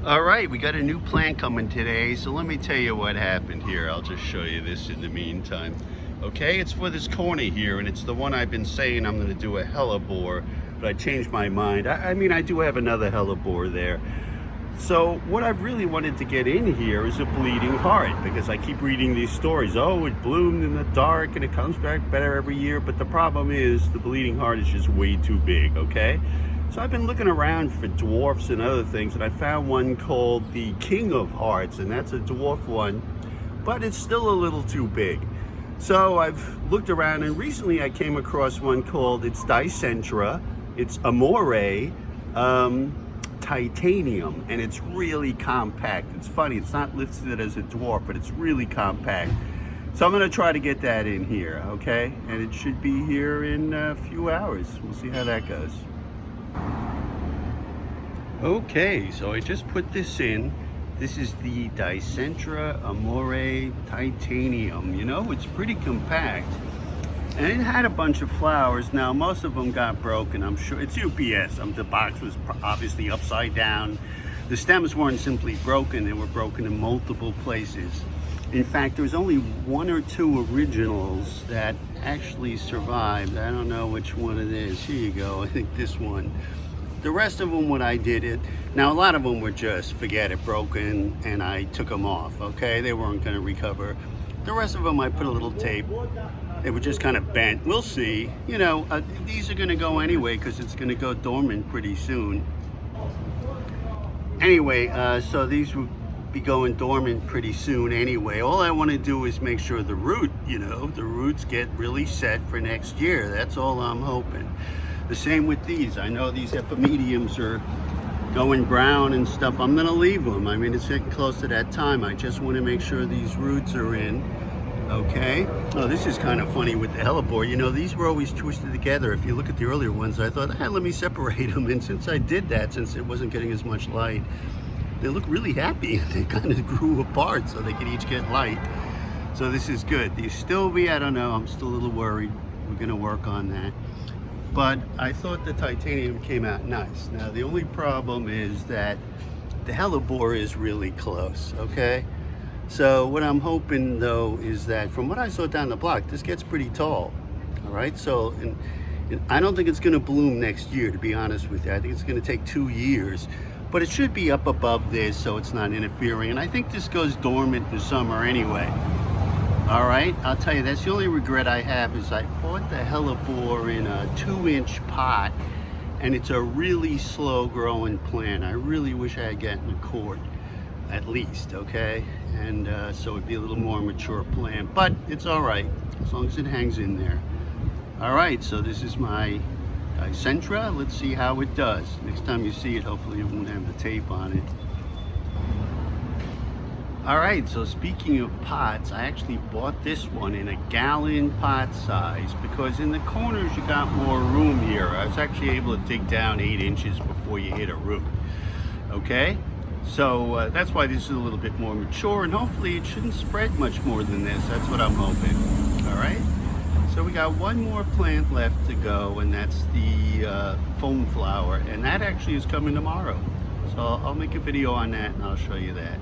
All right, we got a new plant coming today, so let me tell you what happened here. I'll just show you this in the meantime. Okay, it's for this corner here, and it's the one I've been saying I'm gonna do a hellebore, but I changed my mind. I mean, I do have another hellebore there. So what I really wanted to get in here is a bleeding heart, because I keep reading these stories. Oh, it bloomed in the dark and it comes back better every year, but the problem is the bleeding heart is just way too big, okay? So I've been looking around for dwarfs and other things, and I found one called the King of Hearts, and that's a dwarf one, but it's still a little too big. So I've looked around, and recently I came across one called, it's Dicentra, it's Amore Titanium, and it's really compact. It's funny, it's not listed as a dwarf, but it's really compact. So I'm gonna try to get that in here, okay? And it should be here in a few hours. We'll see how that goes. Okay, so I just put this in. This is the Dicentra Amore Titanium. You know, it's pretty compact. And it had a bunch of flowers. Now, most of them got broken. I'm sure it's UPS. The box was obviously upside down. The stems weren't simply broken. They were broken in multiple places. In fact, there was only one or two originals that actually survived. I don't know which one it is. Here you go. I think this one. The rest of them, when I did it, now a lot of them were just, forget it, broken, and I took them off, okay? They weren't gonna recover. The rest of them, I put a little tape. They were just kind of bent. We'll see. You know, these are gonna go anyway because it's gonna go dormant pretty soon. Anyway, so these will be going dormant pretty soon anyway. All I want to do is make sure the root, you know, the roots get really set for next year. That's all I'm hoping. The same with these. I know these epimediums are going brown and stuff. I'm gonna leave them. I mean, it's getting close to that time. I just want to make sure these roots are in. Okay. Oh, this is kind of funny with the hellebore. You know, these were always twisted together. If you look at the earlier ones, I thought, hey, let me separate them. And since I did that, since it wasn't getting as much light, they look really happy. They kind of grew apart so they could each get light. So this is good. These still be, I don't know, I'm still a little worried. We're gonna work on that. But I thought the titanium came out nice. Now the only problem is that the hellebore is really close, okay? So what I'm hoping though is that from what I saw down the block, this gets pretty tall, all right? So and I don't think it's gonna bloom next year, to be honest with you. I think it's gonna take 2 years, but it should be up above this so it's not interfering. And I think this goes dormant in the summer anyway. All right, I'll tell you, that's the only regret I have is I bought the hellebore in a 2-inch pot, and it's a really slow growing plant. I really wish I had gotten a cord, at least, okay? And so it'd be a little more mature plant, but it's all right, as long as it hangs in there. All right, so this is my Dicentra. Let's see how it does. Next time you see it, hopefully it won't have the tape on it. All right, so speaking of pots, I actually bought this one in a gallon pot size because in the corners you got more room here. I was actually able to dig down 8 inches before you hit a root. Okay, so that's why this is a little bit more mature, and hopefully it shouldn't spread much more than this. That's what I'm hoping. All right, so we got one more plant left to go, and that's the foam flower, and that actually is coming tomorrow. So I'll make a video on that and I'll show you that.